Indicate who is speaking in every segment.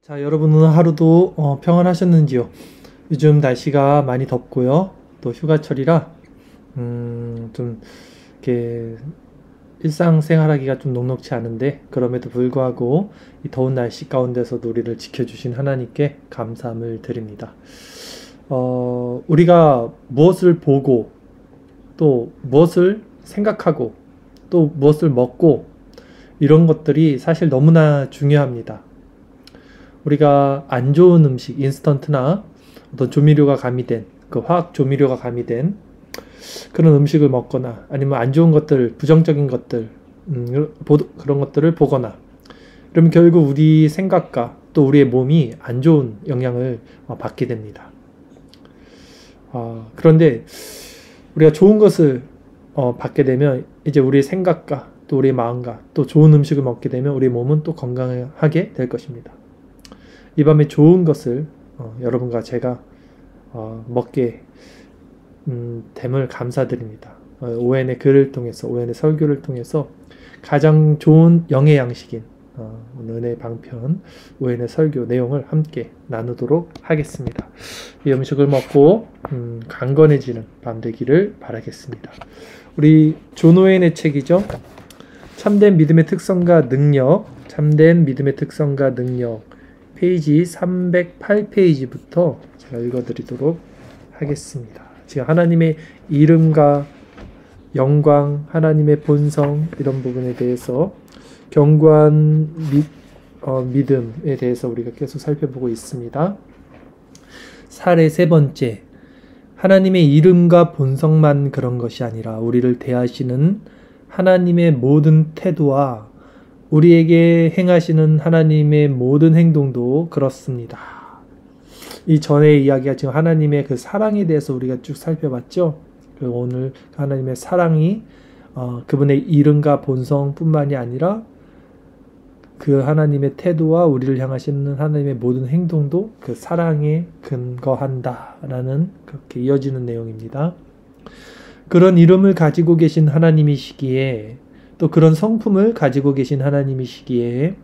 Speaker 1: 자, 여러분은 하루도 평안하셨는지요? 요즘 날씨가 많이 덥고요. 또 휴가철이라 좀 이렇게 일상생활하기가 좀 녹록치 않은데, 그럼에도 불구하고 이 더운 날씨 가운데서도 우리를 지켜주신 하나님께 감사함을 드립니다. 우리가 무엇을 보고 또 무엇을 생각하고 또 무엇을 먹고, 이런 것들이 사실 너무나 중요합니다. 우리가 안 좋은 음식, 인스턴트나 어떤 조미료가 가미된, 그 화학 조미료가 가미된 그런 음식을 먹거나, 아니면 안 좋은 것들, 부정적인 것들, 그런 것들을 보거나, 그러면 결국 우리 생각과 또 우리의 몸이 안 좋은 영향을 받게 됩니다. 그런데 우리가 좋은 것을 받게 되면, 이제 우리의 생각과 또 우리의 마음과 또 좋은 음식을 먹게 되면 우리 몸은 또 건강하게 될 것입니다. 이 밤에 좋은 것을 여러분과 제가 먹게 됨을 감사드립니다. ON의 글을 통해서, ON의 설교를 통해서 가장 좋은 영의 양식인 은혜의 방편 ON의 설교 내용을 함께 나누도록 하겠습니다. 이 음식을 먹고 강건해지는 밤 되기를 바라겠습니다. 우리 존 오웬의 책이죠. 참된 믿음의 특성과 능력, 참된 믿음의 특성과 능력, 페이지 308페이지부터 제가 읽어드리도록 하겠습니다. 지금 하나님의 이름과 영광, 하나님의 본성, 이런 부분에 대해서 견고한 믿음에 대해서 우리가 계속 살펴보고 있습니다. 사례 세 번째, 하나님의 이름과 본성만 그런 것이 아니라 우리를 대하시는 하나님의 모든 태도와 우리에게 행하시는 하나님의 모든 행동도 그렇습니다. 이 전의 이야기가 지금 하나님의 그 사랑에 대해서 우리가 쭉 살펴봤죠. 오늘 하나님의 사랑이 그분의 이름과 본성뿐만이 아니라 그 하나님의 태도와 우리를 향하시는 하나님의 모든 행동도 그 사랑에 근거한다라는, 그렇게 이어지는 내용입니다. 그런 이름을 가지고 계신 하나님이시기에, 또 그런 성품을 가지고 계신 하나님이시기에,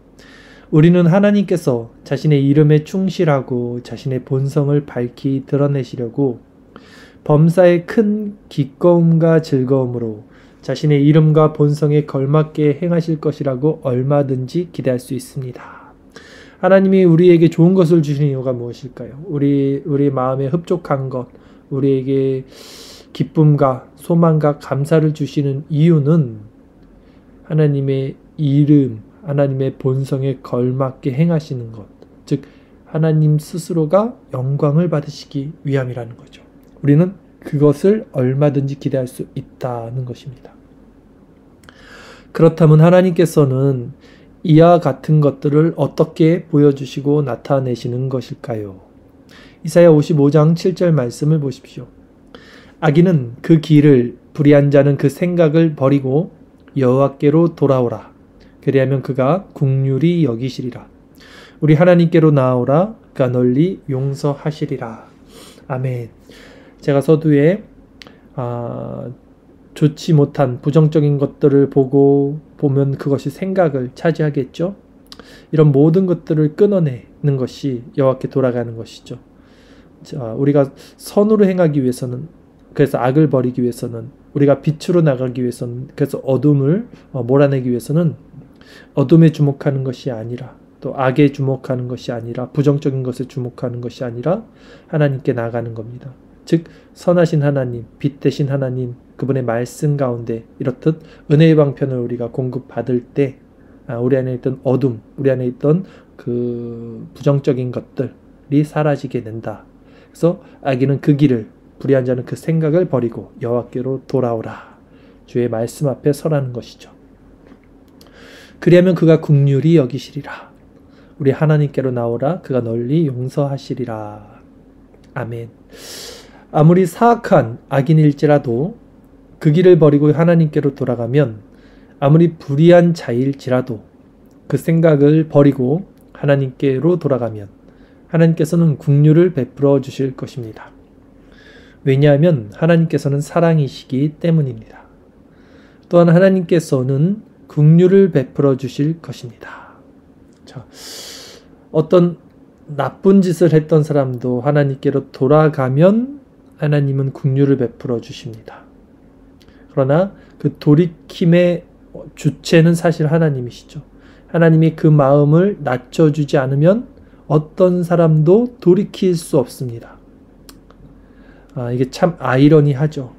Speaker 1: 우리는 하나님께서 자신의 이름에 충실하고 자신의 본성을 밝히 드러내시려고 범사의 큰 기꺼움과 즐거움으로 자신의 이름과 본성에 걸맞게 행하실 것이라고 얼마든지 기대할 수 있습니다. 하나님이 우리에게 좋은 것을 주시는 이유가 무엇일까요? 우리 마음에 흡족한 것, 우리에게 기쁨과 소망과 감사를 주시는 이유는 하나님의 이름, 하나님의 본성에 걸맞게 행하시는 것, 즉 하나님 스스로가 영광을 받으시기 위함이라는 거죠. 우리는 그것을 얼마든지 기대할 수 있다는 것입니다. 그렇다면 하나님께서는 이와 같은 것들을 어떻게 보여주시고 나타내시는 것일까요? 이사야 55장 7절 말씀을 보십시오. 악인은 그 길을, 불의한 자는 그 생각을 버리고 여호와께로 돌아오라. 그리하면 그가 긍휼히 여기시리라. 우리 하나님께로 나아오라. 그가 널리 용서하시리라. 아멘. 제가 서두에 좋지 못한 부정적인 것들을 보면 그것이 생각을 차지하겠죠. 이런 모든 것들을 끊어내는 것이 여호와께 돌아가는 것이죠. 자, 우리가 선으로 행하기 위해서는, 그래서 악을 버리기 위해서는, 우리가 빛으로 나가기 위해서는, 그래서 어둠을 몰아내기 위해서는 어둠에 주목하는 것이 아니라, 또 악에 주목하는 것이 아니라, 부정적인 것에 주목하는 것이 아니라 하나님께 나가는 겁니다. 즉 선하신 하나님, 빛 되신 하나님, 그분의 말씀 가운데 이렇듯 은혜의 방편을 우리가 공급받을 때 우리 안에 있던 어둠, 우리 안에 있던 그 부정적인 것들이 사라지게 된다. 그래서 악인은 그 길을, 불의한 자는 그 생각을 버리고 여호와께로 돌아오라. 주의 말씀 앞에 서라는 것이죠. 그리하면 그가 긍휼히 여기시리라. 우리 하나님께로 나오라. 그가 널리 용서하시리라. 아멘. 아무리 사악한 악인일지라도 그 길을 버리고 하나님께로 돌아가면, 아무리 불의한 자일지라도 그 생각을 버리고 하나님께로 돌아가면 하나님께서는 긍휼을 베풀어 주실 것입니다. 왜냐하면 하나님께서는 사랑이시기 때문입니다. 또한 하나님께서는 긍휼을 베풀어 주실 것입니다. 자, 어떤 나쁜 짓을 했던 사람도 하나님께로 돌아가면 하나님은 긍휼을 베풀어 주십니다. 그러나 그 돌이킴의 주체는 사실 하나님이시죠. 하나님이 그 마음을 낮춰주지 않으면 어떤 사람도 돌이킬 수 없습니다. 이게 참 아이러니하죠.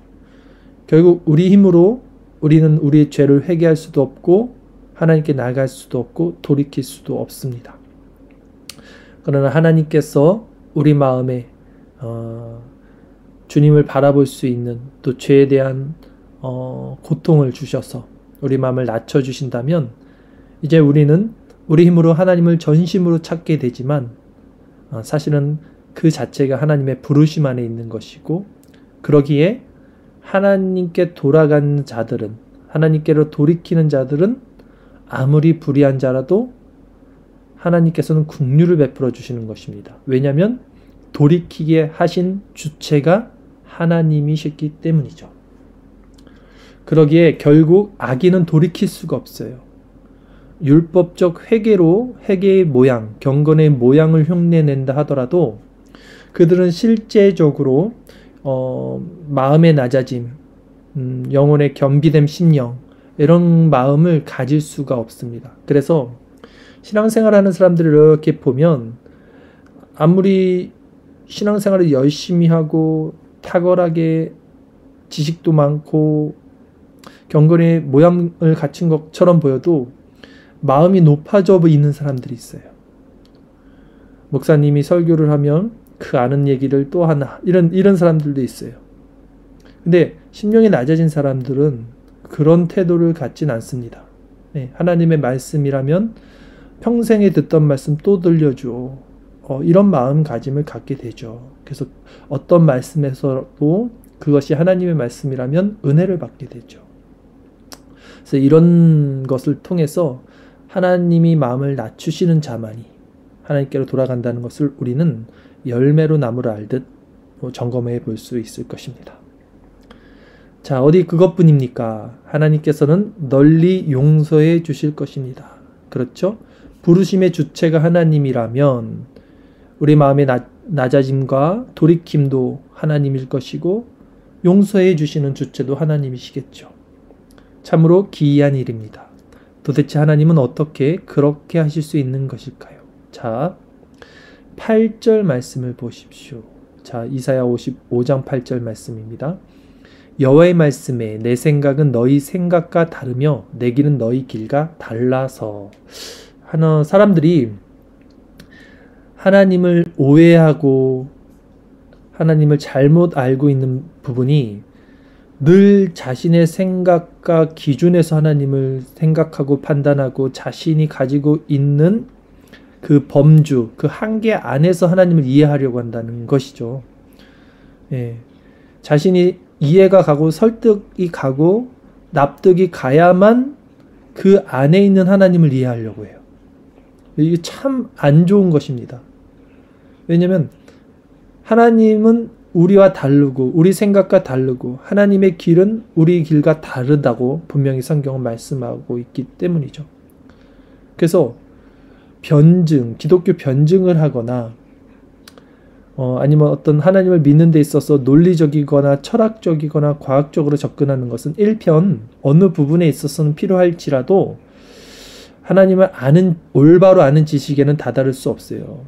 Speaker 1: 결국 우리 힘으로 우리는 우리의 죄를 회개할 수도 없고 하나님께 나아갈 수도 없고 돌이킬 수도 없습니다. 그러나 하나님께서 우리 마음에 주님을 바라볼 수 있는 또 죄에 대한 고통을 주셔서 우리 마음을 낮춰주신다면 이제 우리는 우리 힘으로 하나님을 전심으로 찾게 되지만 사실은 그 자체가 하나님의 부르심 안에 있는 것이고 그러기에 하나님께 돌아간 자들은 하나님께로 돌이키는 자들은 아무리 불의한 자라도 하나님께서는 긍휼을 베풀어 주시는 것입니다. 왜냐하면 돌이키게 하신 주체가 하나님이셨기 때문이죠. 그러기에 결국 악인은 돌이킬 수가 없어요. 율법적 회개로 회개의 모양, 경건의 모양을 흉내낸다 하더라도 그들은 실제적으로 마음의 낮아짐, 영혼의 겸비됨 심령 이런 마음을 가질 수가 없습니다. 그래서 신앙생활하는 사람들을 이렇게 보면 아무리 신앙생활을 열심히 하고 탁월하게 지식도 많고 경건의 모양을 갖춘 것처럼 보여도 마음이 높아져 있는 사람들이 있어요. 목사님이 설교를 하면 그 아는 얘기를 또 하나 이런 사람들도 있어요. 근데 심령이 낮아진 사람들은 그런 태도를 갖진 않습니다. 하나님의 말씀이라면 평생에 듣던 말씀 또 들려줘. 이런 마음가짐을 갖게 되죠. 그래서 어떤 말씀에서도 그것이 하나님의 말씀이라면 은혜를 받게 되죠. 그래서 이런 것을 통해서 하나님이 마음을 낮추시는 자만이 하나님께로 돌아간다는 것을 우리는 열매로 나무를 알듯 점검해 볼 수 있을 것입니다. 자, 어디 그것뿐입니까? 하나님께서는 널리 용서해 주실 것입니다. 그렇죠? 부르심의 주체가 하나님이라면 우리 마음의 낮아짐과 돌이킴도 하나님일 것이고 용서해 주시는 주체도 하나님이시겠죠. 참으로 기이한 일입니다. 도대체 하나님은 어떻게 그렇게 하실 수 있는 것일까요? 자, 8절 말씀을 보십시오. 자, 이사야 55장 8절 말씀입니다. 여호와의 말씀에 내 생각은 너희 생각과 다르며 내 길은 너희 길과 달라서. 사람들이 하나님을 오해하고 하나님을 잘못 알고 있는 부분이 늘 자신의 생각과 기준에서 하나님을 생각하고 판단하고 자신이 가지고 있는 그 범주, 그 한계 안에서 하나님을 이해하려고 한다는 것이죠. 자신이 이해가 가고 설득이 가고 납득이 가야만 그 안에 있는 하나님을 이해하려고 해요. 이게 참 안 좋은 것입니다. 왜냐하면 하나님은 우리와 다르고 우리 생각과 다르고 하나님의 길은 우리 길과 다르다고 분명히 성경은 말씀하고 있기 때문이죠. 그래서 기독교 변증을 하거나 아니면 어떤 하나님을 믿는 데 있어서 논리적이거나 철학적이거나 과학적으로 접근하는 것은 일편 어느 부분에 있어서는 필요할지라도 하나님을 올바로 아는 지식에는 다다를 수 없어요.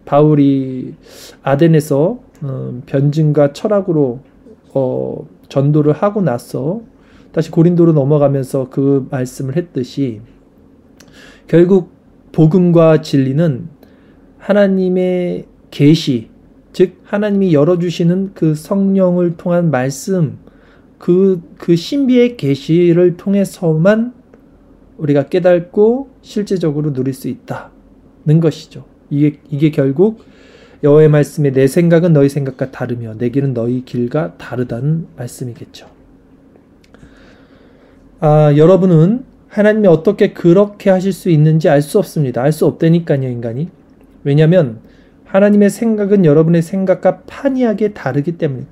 Speaker 1: 바울이 아덴에서 변증과 철학으로 전도를 하고 나서 다시 고린도로 넘어가면서 그 말씀을 했듯이 결국 복음과 진리는 하나님의 계시, 즉 하나님이 열어주시는 그 성령을 통한 말씀, 그 신비의 계시를 통해서만 우리가 깨닫고 실제적으로 누릴 수 있다는 것이죠. 이게 결국 여호와의 말씀에 내 생각은 너희 생각과 다르며 내 길은 너희 길과 다르다는 말씀이겠죠. 여러분은 하나님이 어떻게 그렇게 하실 수 있는지 알 수 없습니다. 알 수 없다니까요, 인간이. 왜냐하면 하나님의 생각은 여러분의 생각과 판이하게 다르기 때문에.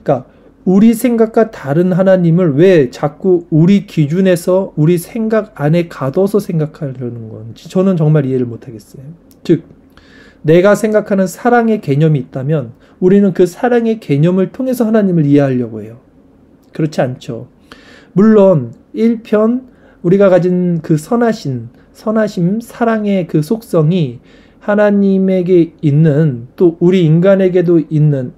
Speaker 1: 그러니까 우리 생각과 다른 하나님을 왜 자꾸 우리 기준에서 우리 생각 안에 가둬서 생각하려는 건지 저는 정말 이해를 못하겠어요. 즉 내가 생각하는 사랑의 개념이 있다면 우리는 그 사랑의 개념을 통해서 하나님을 이해하려고 해요. 그렇지 않죠. 물론 1편 우리가 가진 그 선하심, 사랑의 그 속성이 하나님에게 있는 또 우리 인간에게도 있는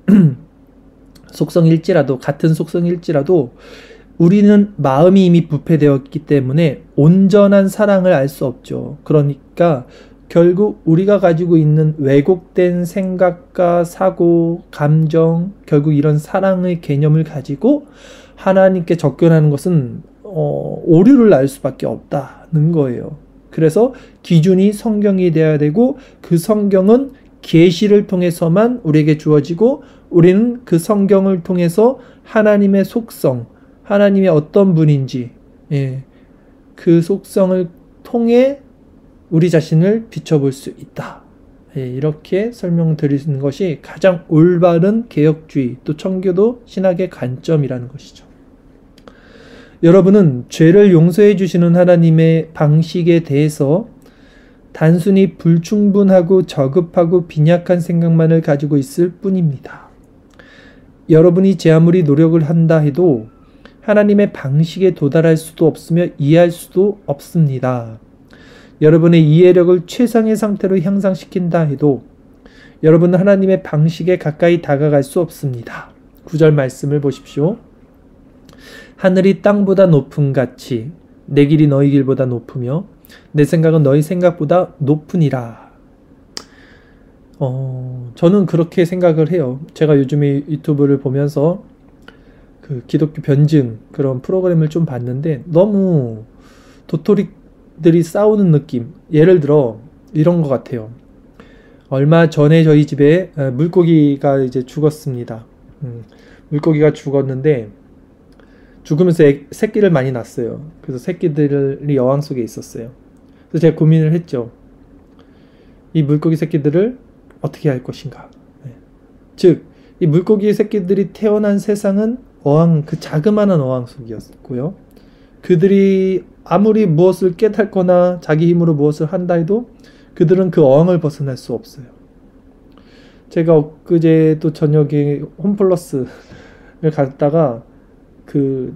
Speaker 1: 속성일지라도 같은 속성일지라도 우리는 마음이 이미 부패되었기 때문에 온전한 사랑을 알 수 없죠. 그러니까 결국 우리가 가지고 있는 왜곡된 생각과 사고, 감정, 결국 이런 사랑의 개념을 가지고 하나님께 접근하는 것은 오류를 날 수밖에 없다는 거예요. 그래서 기준이 성경이 돼야 되고 그 성경은 계시를 통해서만 우리에게 주어지고 우리는 그 성경을 통해서 하나님의 속성, 하나님의 어떤 분인지 그 속성을 통해 우리 자신을 비춰볼 수 있다. 이렇게 설명드리는 것이 가장 올바른 개혁주의 또 청교도 신학의 관점이라는 것이죠. 여러분은 죄를 용서해 주시는 하나님의 방식에 대해서 단순히 불충분하고 저급하고 빈약한 생각만을 가지고 있을 뿐입니다. 여러분이 제 아무리 노력을 한다 해도 하나님의 방식에 도달할 수도 없으며 이해할 수도 없습니다. 여러분의 이해력을 최상의 상태로 향상시킨다 해도 여러분은 하나님의 방식에 가까이 다가갈 수 없습니다. 9절 말씀을 보십시오. 하늘이 땅보다 높음 같이 내 길이 너희 길보다 높으며 내 생각은 너희 생각보다 높으니라. 저는 그렇게 생각을 해요. 제가 요즘에 유튜브를 보면서 그 기독교 변증 그런 프로그램을 좀 봤는데 너무 도토리들이 싸우는 느낌. 예를 들어 이런 것 같아요. 얼마 전에 저희 집에 물고기가 이제 죽었습니다. 물고기가 죽었는데 죽으면서 새끼를 많이 낳았어요. 그래서 새끼들이 여왕 속에 있었어요. 그래서 제가 고민을 했죠. 이 물고기 새끼들을 어떻게 할 것인가. 즉, 이 물고기 새끼들이 태어난 세상은 그 자그마한 어항 속이었고요. 그들이 아무리 무엇을 깨닫거나 자기 힘으로 무엇을 한다 해도 그들은 그 어항을 벗어날 수 없어요. 제가 엊그제 또 저녁에 홈플러스를 갔다가 그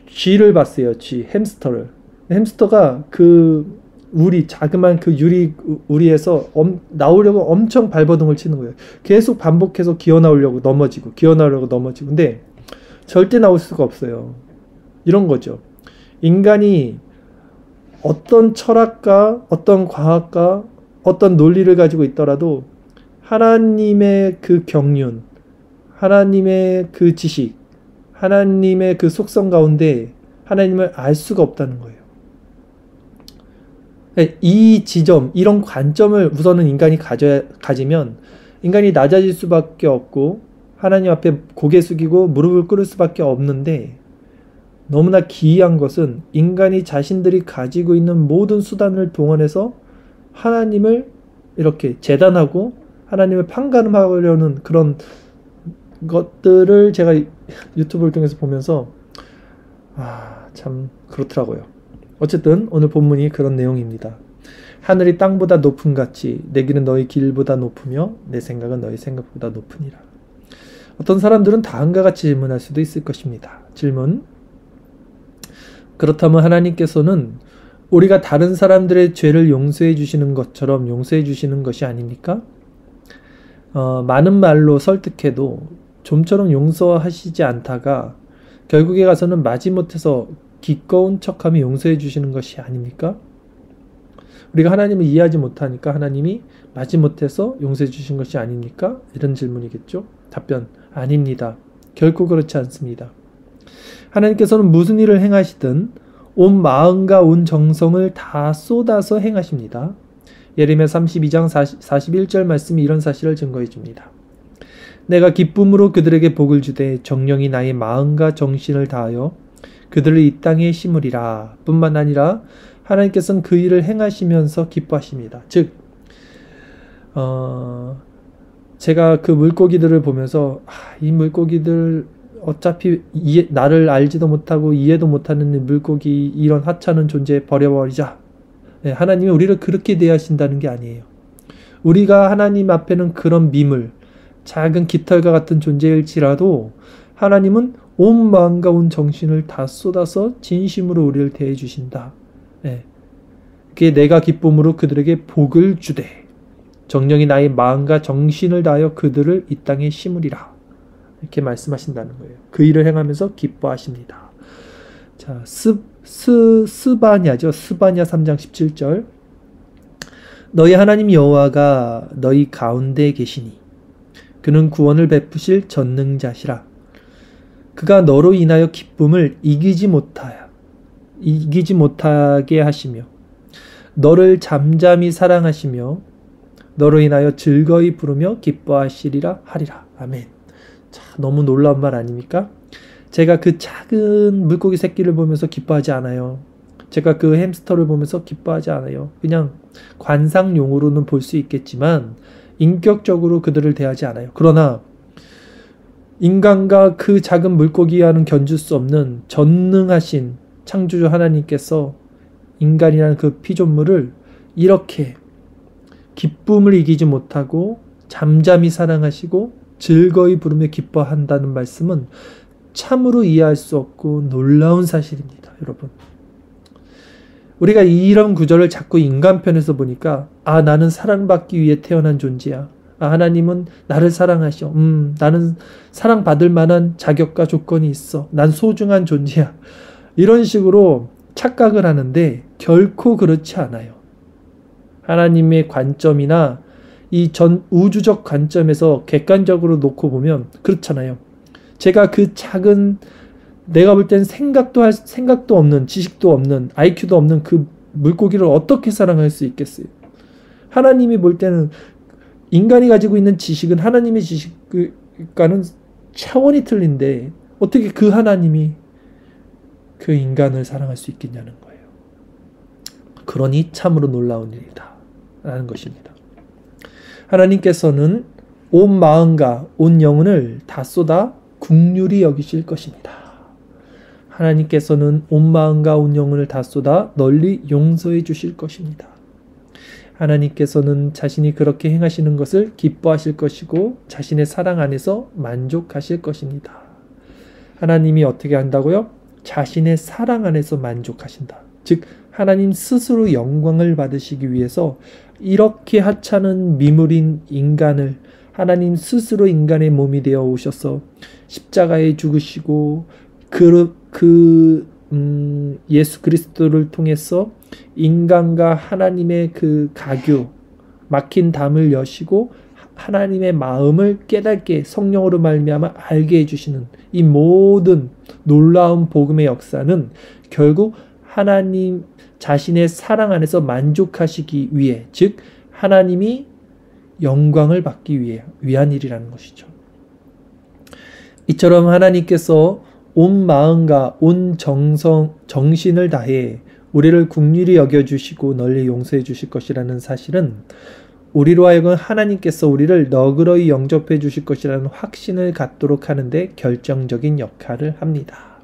Speaker 1: 쥐를 봤어요. 햄스터를. 햄스터가 그 자그만 그 유리 우리에서 나오려고 엄청 발버둥을 치는 거예요. 계속 반복해서 기어 나오려고 넘어지고 근데 절대 나올 수가 없어요. 이런 거죠. 인간이 어떤 철학과 어떤 과학과 어떤 논리를 가지고 있더라도 하나님의 그 경륜, 하나님의 그 지식, 하나님의 그 속성 가운데 하나님을 알 수가 없다는 거예요. 이 지점, 이런 관점을 우선은 인간이 가지면 인간이 낮아질 수밖에 없고 하나님 앞에 고개 숙이고 무릎을 꿇을 수밖에 없는데 너무나 기이한 것은 인간이 자신들이 가지고 있는 모든 수단을 동원해서 하나님을 이렇게 재단하고 하나님을 판가름하려는 그런 것들을 제가 유튜브를 통해서 보면서 참 그렇더라고요. 어쨌든 오늘 본문이 그런 내용입니다. 하늘이 땅보다 높음 같이 내 길은 너희 길보다 높으며 내 생각은 너희 생각보다 높으니라. 어떤 사람들은 다음과 같이 질문할 수도 있을 것입니다. 질문. 그렇다면 하나님께서는 우리가 다른 사람들의 죄를 용서해 주시는 것처럼 용서해 주시는 것이 아닙니까? 많은 말로 설득해도 좀처럼 용서하시지 않다가 결국에 가서는 마지못해서 기꺼운 척하며 용서해 주시는 것이 아닙니까? 우리가 하나님을 이해하지 못하니까 하나님이 마지못해서 용서해 주신 것이 아닙니까? 이런 질문이겠죠? 답변, 아닙니다. 결코 그렇지 않습니다. 하나님께서는 무슨 일을 행하시든 온 마음과 온 정성을 다 쏟아서 행하십니다. 예레미야 32장 41절 말씀이 이런 사실을 증거해 줍니다. 내가 기쁨으로 그들에게 복을 주되 정령이 나의 마음과 정신을 다하여 그들을 이 땅에 심으리라. 뿐만 아니라 하나님께서는 그 일을 행하시면서 기뻐하십니다. 즉 제가 그 물고기들을 보면서 이 물고기들 어차피 나를 알지도 못하고 이해도 못하는 물고기 이런 하찮은 존재 버려버리자. 하나님이 우리를 그렇게 대하신다는 게 아니에요. 우리가 하나님 앞에는 그런 미물, 작은 깃털과 같은 존재일지라도 하나님은 온 마음과 온 정신을 다 쏟아서 진심으로 우리를 대해 주신다. 예. 그게 내가 기쁨으로 그들에게 복을 주되 정령이 나의 마음과 정신을 다하여 그들을 이 땅에 심으리라. 이렇게 말씀하신다는 거예요. 그 일을 행하면서 기뻐하십니다. 자, 스바냐죠. 스바냐 3장 17절. 너희 하나님 여호와가 너희 가운데 계시니 그는 구원을 베푸실 전능자시라. 그가 너로 인하여 기쁨을 이기지 못하게 하시며 너를 잠잠히 사랑하시며 너로 인하여 즐거이 부르며 기뻐하시리라 하리라. 아멘. 자, 너무 놀라운 말 아닙니까? 제가 그 작은 물고기 새끼를 보면서 기뻐하지 않아요. 제가 그 햄스터를 보면서 기뻐하지 않아요. 그냥 관상용으로는 볼 수 있겠지만 인격적으로 그들을 대하지 않아요. 그러나 인간과 그 작은 물고기와는 견줄 수 없는 전능하신 창조주 하나님께서 인간이라는 그 피조물을 이렇게 기쁨을 이기지 못하고 잠잠히 사랑하시고 즐거이 부르며 기뻐한다는 말씀은 참으로 이해할 수 없고 놀라운 사실입니다. 여러분, 우리가 이런 구절을 자꾸 인간 편에서 보니까 나는 사랑받기 위해 태어난 존재야. 하나님은 나를 사랑하셔. 나는 사랑받을 만한 자격과 조건이 있어. 난 소중한 존재야. 이런 식으로 착각을 하는데 결코 그렇지 않아요. 하나님의 관점이나 이 전 우주적 관점에서 객관적으로 놓고 보면 그렇잖아요. 제가 그 작은, 내가 볼 땐 생각도 없는, 지식도 없는, IQ도 없는 그 물고기를 어떻게 사랑할 수 있겠어요? 하나님이 볼 때는 인간이 가지고 있는 지식은 하나님의 지식과는 차원이 틀린데 어떻게 그 하나님이 그 인간을 사랑할 수 있겠냐는 거예요. 그러니 참으로 놀라운 일이다 라는 것입니다. 하나님께서는 온 마음과 온 영혼을 다 쏟아 긍휼히 여기실 것입니다. 하나님께서는 온 마음과 온 영혼을 다 쏟아 널리 용서해 주실 것입니다. 하나님께서는 자신이 그렇게 행하시는 것을 기뻐하실 것이고 자신의 사랑 안에서 만족하실 것입니다. 하나님이 어떻게 한다고요? 자신의 사랑 안에서 만족하신다. 즉 하나님 스스로 영광을 받으시기 위해서 이렇게 하찮은 미물인 인간을 하나님 스스로 인간의 몸이 되어 오셔서 십자가에 죽으시고 예수 그리스도를 통해서 인간과 하나님의 그 가교, 막힌 담을 여시고 하나님의 마음을 깨닫게 성령으로 말미암아 알게 해주시는 이 모든 놀라운 복음의 역사는 결국 하나님 자신의 사랑 안에서 만족하시기 위해, 즉 하나님이 영광을 받기 위한 일이라는 것이죠. 이처럼 하나님께서 온 마음과 온 정신을 다해 우리를 긍휼히 여겨주시고 널리 용서해 주실 것이라는 사실은 우리로 하여금 하나님께서 우리를 너그러이 영접해 주실 것이라는 확신을 갖도록 하는데 결정적인 역할을 합니다.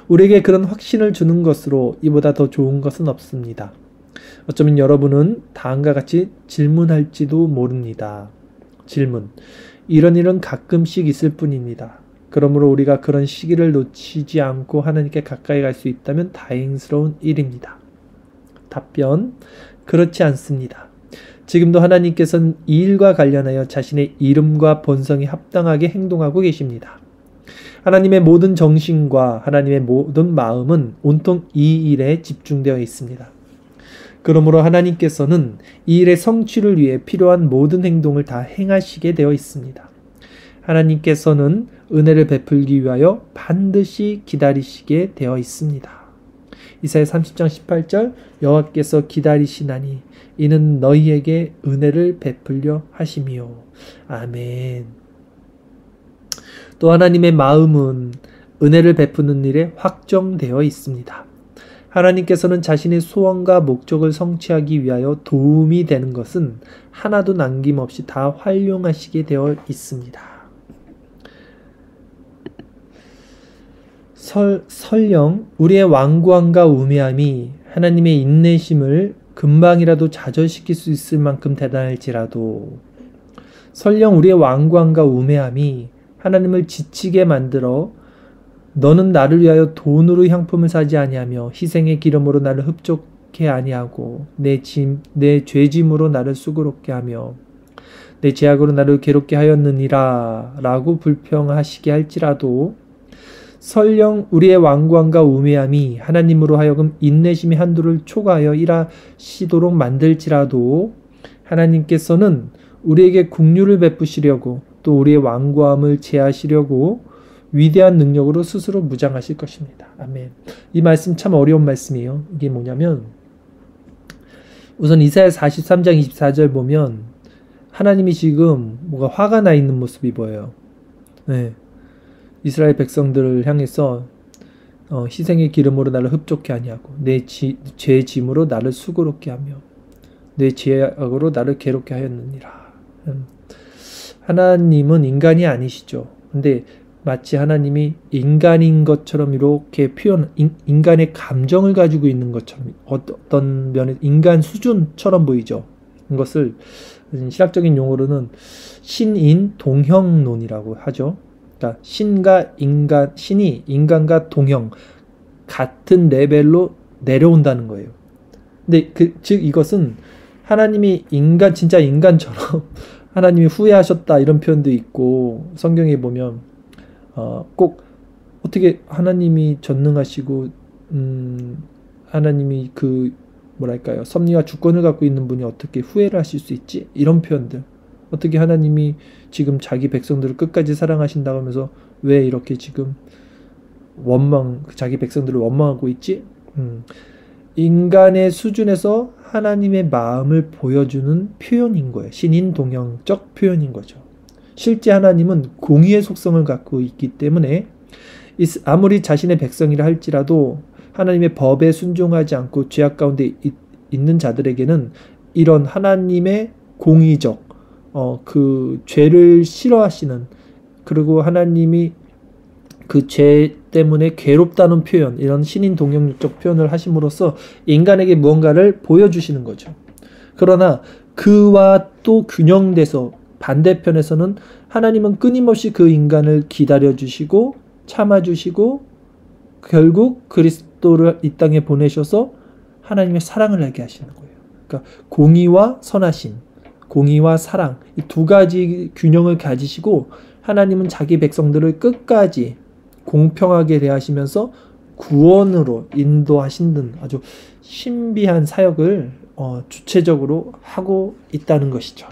Speaker 1: 우리에게 그런 확신을 주는 것으로 이보다 더 좋은 것은 없습니다. 어쩌면 여러분은 다음과 같이 질문할지도 모릅니다. 질문. 이런 일은 가끔씩 있을 뿐입니다. 그러므로 우리가 그런 시기를 놓치지 않고 하나님께 가까이 갈 수 있다면 다행스러운 일입니다. 답변. 그렇지 않습니다. 지금도 하나님께서는 이 일과 관련하여 자신의 이름과 본성에 합당하게 행동하고 계십니다. 하나님의 모든 정신과 하나님의 모든 마음은 온통 이 일에 집중되어 있습니다. 그러므로 하나님께서는 이 일의 성취를 위해 필요한 모든 행동을 다 행하시게 되어 있습니다. 하나님께서는 은혜를 베풀기 위하여 반드시 기다리시게 되어 있습니다. 이사야 30장 18절 여호와께서 기다리시나니 이는 너희에게 은혜를 베풀려 하심이요. 아멘. 또 하나님의 마음은 은혜를 베푸는 일에 확정되어 있습니다. 하나님께서는 자신의 소원과 목적을 성취하기 위하여 도움이 되는 것은 하나도 남김없이 다 활용하시게 되어 있습니다. 설령 우리의 완고함과 우매함이 하나님의 인내심을 금방이라도 좌절시킬 수 있을 만큼 대단할지라도 설령 우리의 완고함과 우매함이 하나님을 지치게 만들어 너는 나를 위하여 돈으로 향품을 사지 아니하며 희생의 기름으로 나를 흡족해 아니하고 내 죄짐으로 나를 수고롭게 하며 내 죄악으로 나를 괴롭게 하였느니라 라고 불평하시게 할지라도 설령 우리의 완고함과 우매함이 하나님으로 하여금 인내심의 한도를 초과하여 일하시도록 만들지라도 하나님께서는 우리에게 긍휼을 베푸시려고 또 우리의 완고함을 제하시려고 위대한 능력으로 스스로 무장하실 것입니다. 아멘. 이 말씀 참 어려운 말씀이에요. 이게 뭐냐면 우선 이사야 43장 24절 보면 하나님이 지금 뭔가 화가 나 있는 모습이 보여요. 네. 이스라엘 백성들을 향해서 희생의 기름으로 나를 흡족해 아니하고 내 죄 짐으로 나를 수고롭게 하며 내 죄악으로 나를 괴롭게 하였느니라. 하나님은 인간이 아니시죠. 근데 마치 하나님이 인간인 것처럼 이렇게 인간의 감정을 가지고 있는 것처럼 어떤 면에 인간 수준처럼 보이죠. 이것을 신학적인 용어로는 신인 동형론이라고 하죠. 그러니까 신이 인간과 동형 같은 레벨로 내려온다는 거예요. 근데 즉 이것은 하나님이 진짜 인간처럼 하나님이 후회하셨다 이런 표현도 있고 성경에 보면 꼭 어떻게 하나님이 전능하시고 하나님이 뭐랄까요 섭리와 주권을 갖고 있는 분이 어떻게 후회를 하실 수 있지? 이런 표현들 어떻게 하나님이 지금 자기 백성들을 끝까지 사랑하신다고 하면서 왜 이렇게 지금 자기 백성들을 원망하고 있지? 인간의 수준에서 하나님의 마음을 보여주는 표현인 거예요. 신인동형적 표현인 거죠. 실제 하나님은 공의의 속성을 갖고 있기 때문에 아무리 자신의 백성이라 할지라도 하나님의 법에 순종하지 않고 죄악 가운데 있는 자들에게는 이런 하나님의 공의적 그 죄를 싫어하시는 그리고 하나님이 그 죄 때문에 괴롭다는 표현 이런 신인동형적 표현을 하심으로써 인간에게 무언가를 보여주시는 거죠. 그러나 그와 또 균형돼서 반대편에서는 하나님은 끊임없이 그 인간을 기다려주시고 참아주시고 결국 그리스도를 이 땅에 보내셔서 하나님의 사랑을 알게 하시는 거예요. 그러니까 공의와 선하심, 공의와 사랑 이 두 가지 균형을 가지시고 하나님은 자기 백성들을 끝까지 공평하게 대하시면서 구원으로 인도하신다는 아주 신비한 사역을 주체적으로 하고 있다는 것이죠.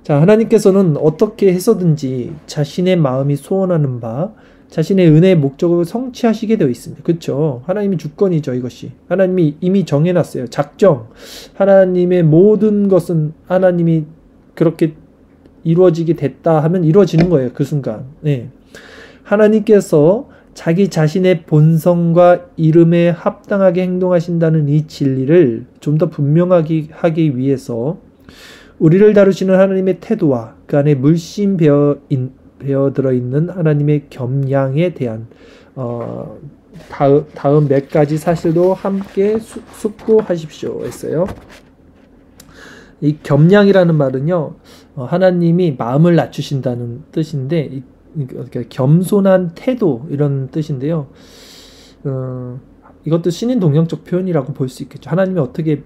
Speaker 1: 자, 하나님께서는 어떻게 해서든지 자신의 마음이 소원하는 바 자신의 은혜의 목적을 성취하시게 되어 있습니다. 그렇죠? 하나님이 주권이죠. 이것이 하나님이 이미 정해놨어요. 작정. 하나님의 모든 것은 하나님이 그렇게 이루어지게 됐다 하면 이루어지는 거예요. 그 순간. 네. 하나님께서 자기 자신의 본성과 이름에 합당하게 행동하신다는 이 진리를 좀 더 분명하게 하기 위해서 우리를 다루시는 하나님의 태도와 그 안에 물씬 배어 들어있는 하나님의 겸양에 대한 다음 몇 가지 사실도 함께 숙고하십시오 했어요. 이 겸양이라는 말은요, 하나님이 마음을 낮추신다는 뜻인데 겸손한 태도 이런 뜻인데요. 이것도 신인동형적 표현이라고 볼 수 있겠죠. 하나님이 어떻게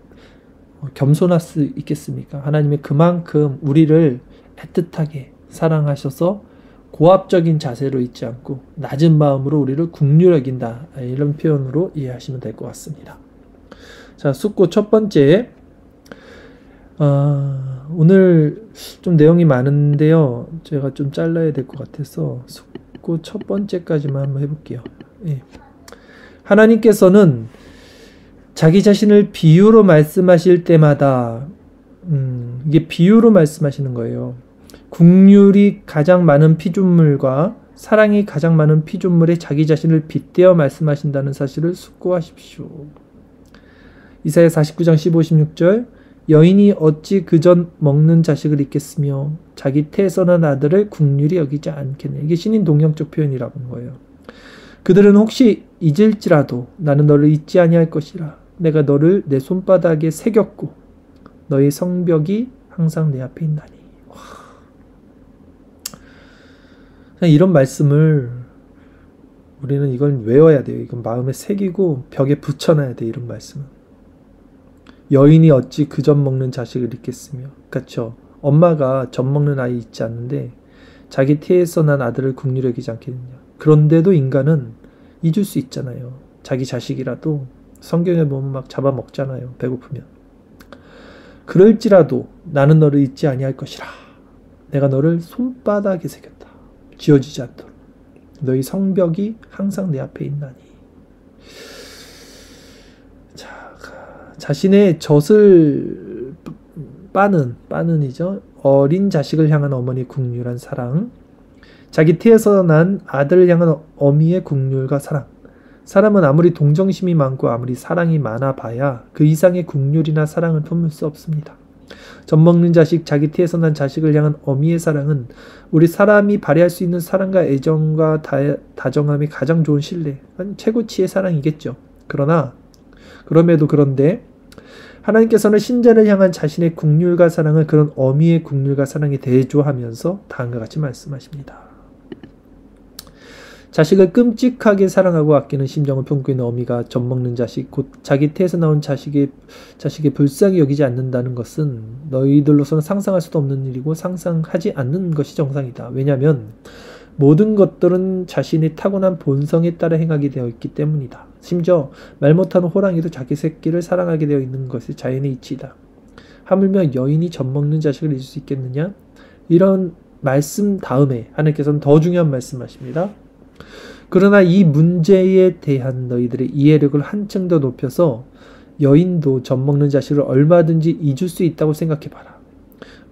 Speaker 1: 겸손할 수 있겠습니까? 하나님이 그만큼 우리를 애틋하게 사랑하셔서 고압적인 자세로 있지 않고 낮은 마음으로 우리를 긍휼히 여긴다. 이런 표현으로 이해하시면 될 것 같습니다. 자, 숙고 첫 번째. 오늘 좀 내용이 많은데요. 제가 좀 잘라야 될 것 같아서 숙고 첫 번째까지만 한번 해볼게요. 예. 하나님께서는 자기 자신을 비유로 말씀하실 때마다 이게 비유로 말씀하시는 거예요. 긍휼이 가장 많은 피조물과 사랑이 가장 많은 피조물에 자기 자신을 빗대어 말씀하신다는 사실을 숙고하십시오. 이사야 49장 15, 16절 여인이 어찌 그전 먹는 자식을 잊겠으며 자기 태선한 아들을 긍휼히 여기지 않겠네. 이게 신인동형적 표현이라고 하는 거예요. 그들은 혹시 잊을지라도 나는 너를 잊지 아니할 것이라. 내가 너를 내 손바닥에 새겼고 너의 성벽이 항상 내 앞에 있나니. 이런 말씀을 우리는 이걸 외워야 돼요. 이건 마음에 새기고 벽에 붙여놔야 돼. 이런 말씀은. 여인이 어찌 그 젖 먹는 자식을 잊겠으며. 그렇죠. 엄마가 젖 먹는 아이 있지 않는데 자기 태에서 난 아들을 국률 여기지 않겠느냐. 그런데도 인간은 잊을 수 있잖아요. 자기 자식이라도 성경에 보면 막 잡아먹잖아요. 배고프면. 그럴지라도 나는 너를 잊지 아니할 것이라. 내가 너를 손바닥에 새겼다. 지워지지 않도록. 너희 성벽이 항상 내 앞에 있나니. 자, 자신의 젖을 빠는이죠. 어린 자식을 향한 어머니의 국률한 사랑, 자기 태에서 난 아들을 향한 어미의 국률과 사랑. 사람은 아무리 동정심이 많고 아무리 사랑이 많아 봐야 그 이상의 국률이나 사랑을 품을 수 없습니다. 젖 먹는 자식, 자기 태에서 난 자식을 향한 어미의 사랑은 우리 사람이 발휘할 수 있는 사랑과 애정과 다정함이 가장 좋은 신뢰, 최고치의 사랑이겠죠. 그런데 하나님께서는 신자를 향한 자신의 국률과 사랑을 그런 어미의 국률과 사랑에 대조하면서 다음과 같이 말씀하십니다. 자식을 끔찍하게 사랑하고 아끼는 심정을 품고 있는 어미가 젖 먹는 자식, 곧 자기 태에서 나온 자식의 불쌍히 여기지 않는다는 것은 너희들로서는 상상할 수도 없는 일이고 상상하지 않는 것이 정상이다. 왜냐하면 모든 것들은 자신의 타고난 본성에 따라 행하게 되어 있기 때문이다. 심지어 말 못하는 호랑이도 자기 새끼를 사랑하게 되어 있는 것이 자연의 이치이다. 하물며 여인이 젖 먹는 자식을 잊을 수 있겠느냐? 이런 말씀 다음에 하나님께서는 더 중요한 말씀하십니다. 그러나 이 문제에 대한 너희들의 이해력을 한층 더 높여서 여인도 젖 먹는 자식을 얼마든지 잊을 수 있다고 생각해봐라.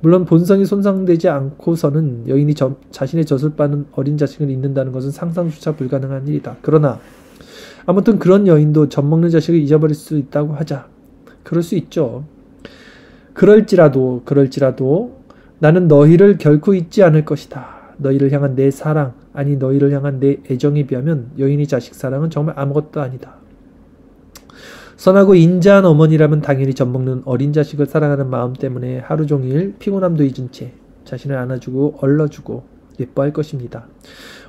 Speaker 1: 물론 본성이 손상되지 않고서는 여인이 자신의 젖을 빠는 어린 자식을 잊는다는 것은 상상조차 불가능한 일이다. 그러나 아무튼 그런 여인도 젖 먹는 자식을 잊어버릴 수 있다고 하자. 그럴 수 있죠. 그럴지라도 나는 너희를 결코 잊지 않을 것이다. 너희를 향한 내 사랑, 아니 너희를 향한 내 애정에 비하면 여인의 자식 사랑은 정말 아무것도 아니다. 선하고 인자한 어머니라면 당연히 젖 먹는 어린 자식을 사랑하는 마음 때문에 하루 종일 피곤함도 잊은 채 자신을 안아주고 얼러주고 예뻐할 것입니다.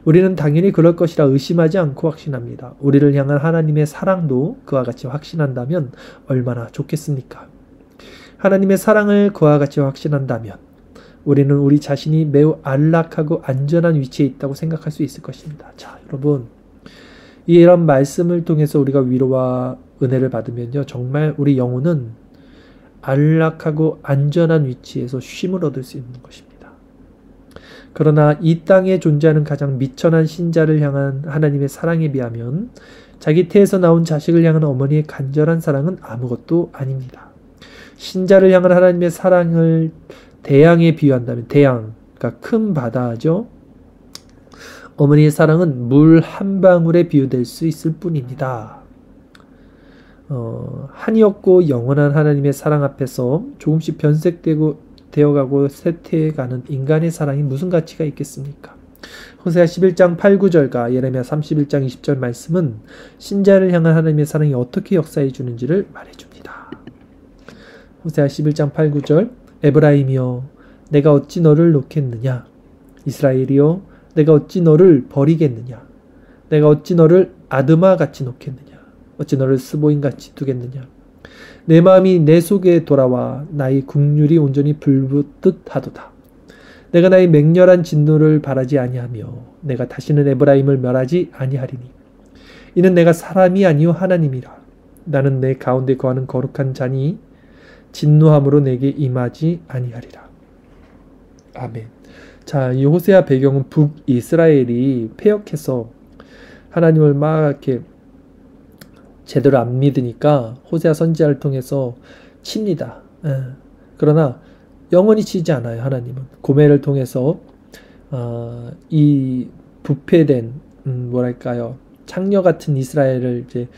Speaker 1: 우리는 당연히 그럴 것이라 의심하지 않고 확신합니다. 우리를 향한 하나님의 사랑도 그와 같이 확신한다면 얼마나 좋겠습니까? 하나님의 사랑을 그와 같이 확신한다면 우리는 우리 자신이 매우 안락하고 안전한 위치에 있다고 생각할 수 있을 것입니다. 자, 여러분, 이런 말씀을 통해서 우리가 위로와 은혜를 받으면요, 정말 우리 영혼은 안락하고 안전한 위치에서 쉼을 얻을 수 있는 것입니다. 그러나 이 땅에 존재하는 가장 미천한 신자를 향한 하나님의 사랑에 비하면 자기 태에서 나온 자식을 향한 어머니의 간절한 사랑은 아무것도 아닙니다. 신자를 향한 하나님의 사랑을 대양에 비유한다면, 그러니까 큰 바다죠. 어머니의 사랑은 물 한 방울에 비유될 수 있을 뿐입니다. 한이 없고 영원한 하나님의 사랑 앞에서 조금씩 변색되어가고 쇠퇴해가는 인간의 사랑이 무슨 가치가 있겠습니까? 호세아 11장 8, 9절과 예레미야 31장 20절 말씀은 신자를 향한 하나님의 사랑이 어떻게 역사해 주는지를 말해줍니다. 호세아 11장 8, 9절 에브라임이여 내가 어찌 너를 놓겠느냐? 이스라엘이여 내가 어찌 너를 버리겠느냐? 내가 어찌 너를 아드마같이 놓겠느냐? 어찌 너를 스보임같이 두겠느냐? 내 마음이 내 속에 돌아와 나의 국률이 온전히 불붙듯 하도다. 내가 나의 맹렬한 진노를 바라지 아니하며 내가 다시는 에브라임을 멸하지 아니하리니 이는 내가 사람이 아니요 하나님이라. 나는 내 가운데 거하는 거룩한 자니 진노함으로 내게 임하지 아니하리라. 아멘. 자, 이 호세아 배경은 북이스라엘이 패역해서 하나님을 막 이렇게 제대로 안 믿으니까 호세아 선지자를 통해서 칩니다. 그러나 영원히 치지 않아요. 하나님은 고멜을 통해서 이 부패된 창녀 같은 이스라엘을 이제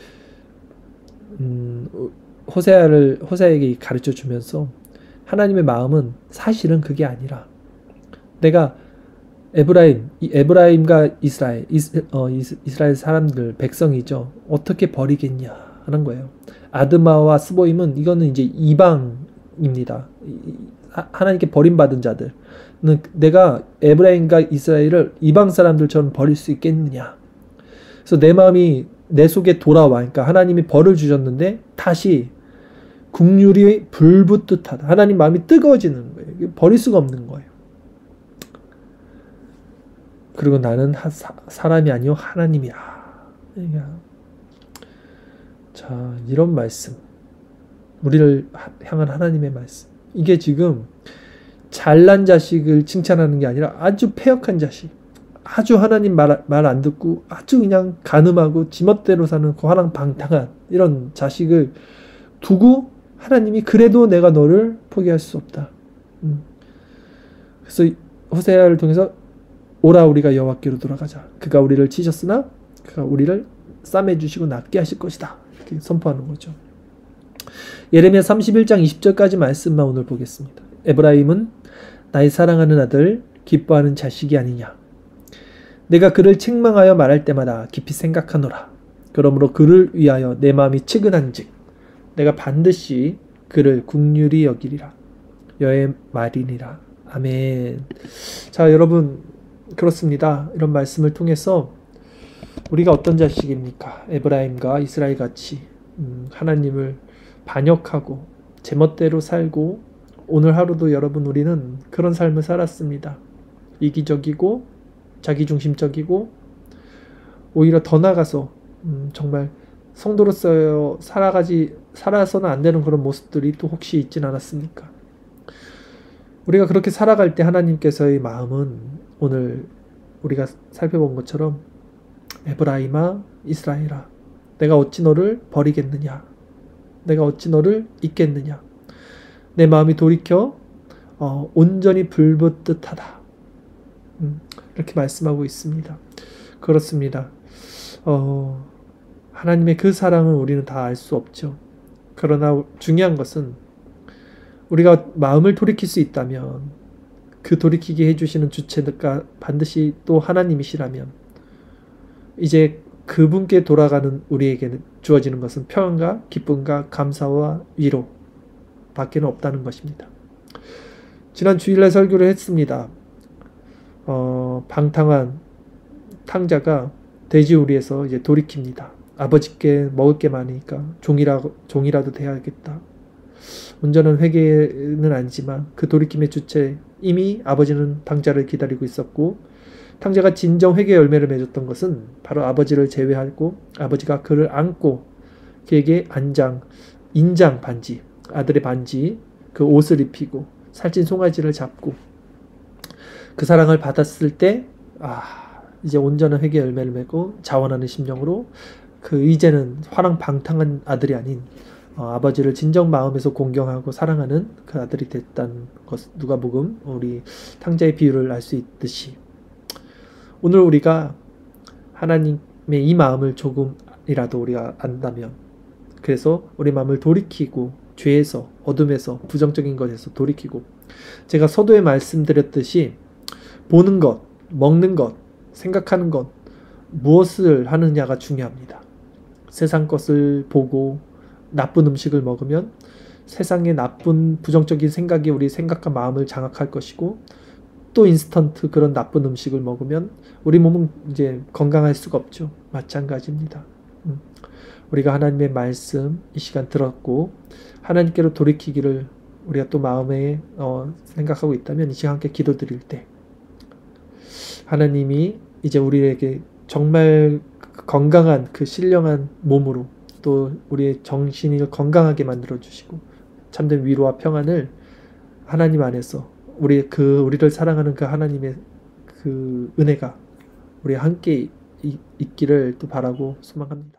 Speaker 1: 호세아에게 가르쳐 주면서 하나님의 마음은 사실은 그게 아니라 내가 에브라임과 이스라엘 사람들 백성이죠. 어떻게 버리겠냐 하는 거예요. 아드마와 스보임은 이거는 이제 이방입니다. 하나님께 버림받은 자들. 내가 에브라임과 이스라엘을 이방 사람들처럼 버릴 수 있겠느냐. 그래서 내 마음이 내 속에 돌아와. 그러니까 하나님이 벌을 주셨는데 다시 국률이 불붙듯하다. 하나님 마음이 뜨거워지는 거예요. 버릴 수가 없는 거예요. 그리고 나는 사람이 아니요 하나님이야. 자, 이런 말씀. 우리를 향한 하나님의 말씀. 이게 지금 잘난 자식을 칭찬하는 게 아니라 아주 패역한 자식. 아주 하나님 말 안 듣고 아주 그냥 간음하고 지멋대로 사는 화랑방탕한 이런 자식을 두고 하나님이 그래도 내가 너를 포기할 수 없다. 그래서 호세아를 통해서 오라 우리가 여호와께로 돌아가자. 그가 우리를 치셨으나 그가 우리를 싸매주시고 낫게 하실 것이다. 이렇게 선포하는 거죠. 예레미야 31장 20절까지 말씀만 오늘 보겠습니다. 에브라임은 나의 사랑하는 아들 기뻐하는 자식이 아니냐. 내가 그를 책망하여 말할 때마다 깊이 생각하노라. 그러므로 그를 위하여 내 마음이 측은한즉 내가 반드시 그를 긍휼히 여기리라. 여의 말이니라. 아멘. 자, 여러분 그렇습니다. 이런 말씀을 통해서 우리가 어떤 자식입니까? 에브라임과 이스라엘 같이 하나님을 반역하고 제멋대로 살고 오늘 하루도 여러분 우리는 그런 삶을 살았습니다. 이기적이고 자기중심적이고 오히려 더 나가서 정말 성도로서 살아서는 안 되는 그런 모습들이 또 혹시 있진 않았습니까? 우리가 그렇게 살아갈 때 하나님께서의 마음은 오늘 우리가 살펴본 것처럼 에브라임아 이스라엘아 내가 어찌 너를 버리겠느냐. 내가 어찌 너를 잊겠느냐. 내 마음이 돌이켜 온전히 불붙듯 하다. 이렇게 말씀하고 있습니다. 그렇습니다. 하나님의 그 사랑은 우리는 다 알 수 없죠. 그러나 중요한 것은 우리가 마음을 돌이킬 수 있다면 그 돌이키게 해주시는 주체가 반드시 또 하나님이시라면 이제 그분께 돌아가는 우리에게는 주어지는 것은 평안과 기쁨과 감사와 위로 밖에는 없다는 것입니다. 지난 주일날 설교를 했습니다. 방탕한 탕자가 돼지우리에서 이제 돌이킵니다. 아버지께 먹을 게 많으니까 종이라도 돼야겠다. 온전한 회개는 아니지만 그 돌이킴의 주체 이미 아버지는 탕자를 기다리고 있었고 탕자가 진정 회개 열매를 맺었던 것은 바로 아버지를 제외하고 아버지가 그를 안고 그에게 인장 반지, 아들의 반지, 그 옷을 입히고 살찐 송아지를 잡고 그 사랑을 받았을 때 이제 온전한 회개 열매를 맺고 자원하는 심령으로 그 이제는 화랑방탕한 아들이 아닌 아버지를 진정 마음에서 공경하고 사랑하는 그 아들이 됐다는 것, 누가복음 우리 탕자의 비유를 알 수 있듯이 오늘 우리가 하나님의 이 마음을 조금이라도 우리가 안다면 그래서 우리 마음을 돌이키고 죄에서 어둠에서 부정적인 것에서 돌이키고 제가 서두에 말씀드렸듯이 보는 것, 먹는 것, 생각하는 것 무엇을 하느냐가 중요합니다. 세상 것을 보고 나쁜 음식을 먹으면 세상의 나쁜 부정적인 생각이 우리 생각과 마음을 장악할 것이고 또 인스턴트 그런 나쁜 음식을 먹으면 우리 몸은 이제 건강할 수가 없죠. 마찬가지입니다. 우리가 하나님의 말씀 이 시간 들었고 하나님께로 돌이키기를 우리가 또 마음에 생각하고 있다면 이 시간 함께 기도드릴 때 하나님이 이제 우리에게 정말 건강한 그 신령한 몸으로 또 우리의 정신을 건강하게 만들어 주시고 참된 위로와 평안을 하나님 안에서 우리를 사랑하는 그 하나님의 그 은혜가 우리 함께 있기를 또 바라고 소망합니다.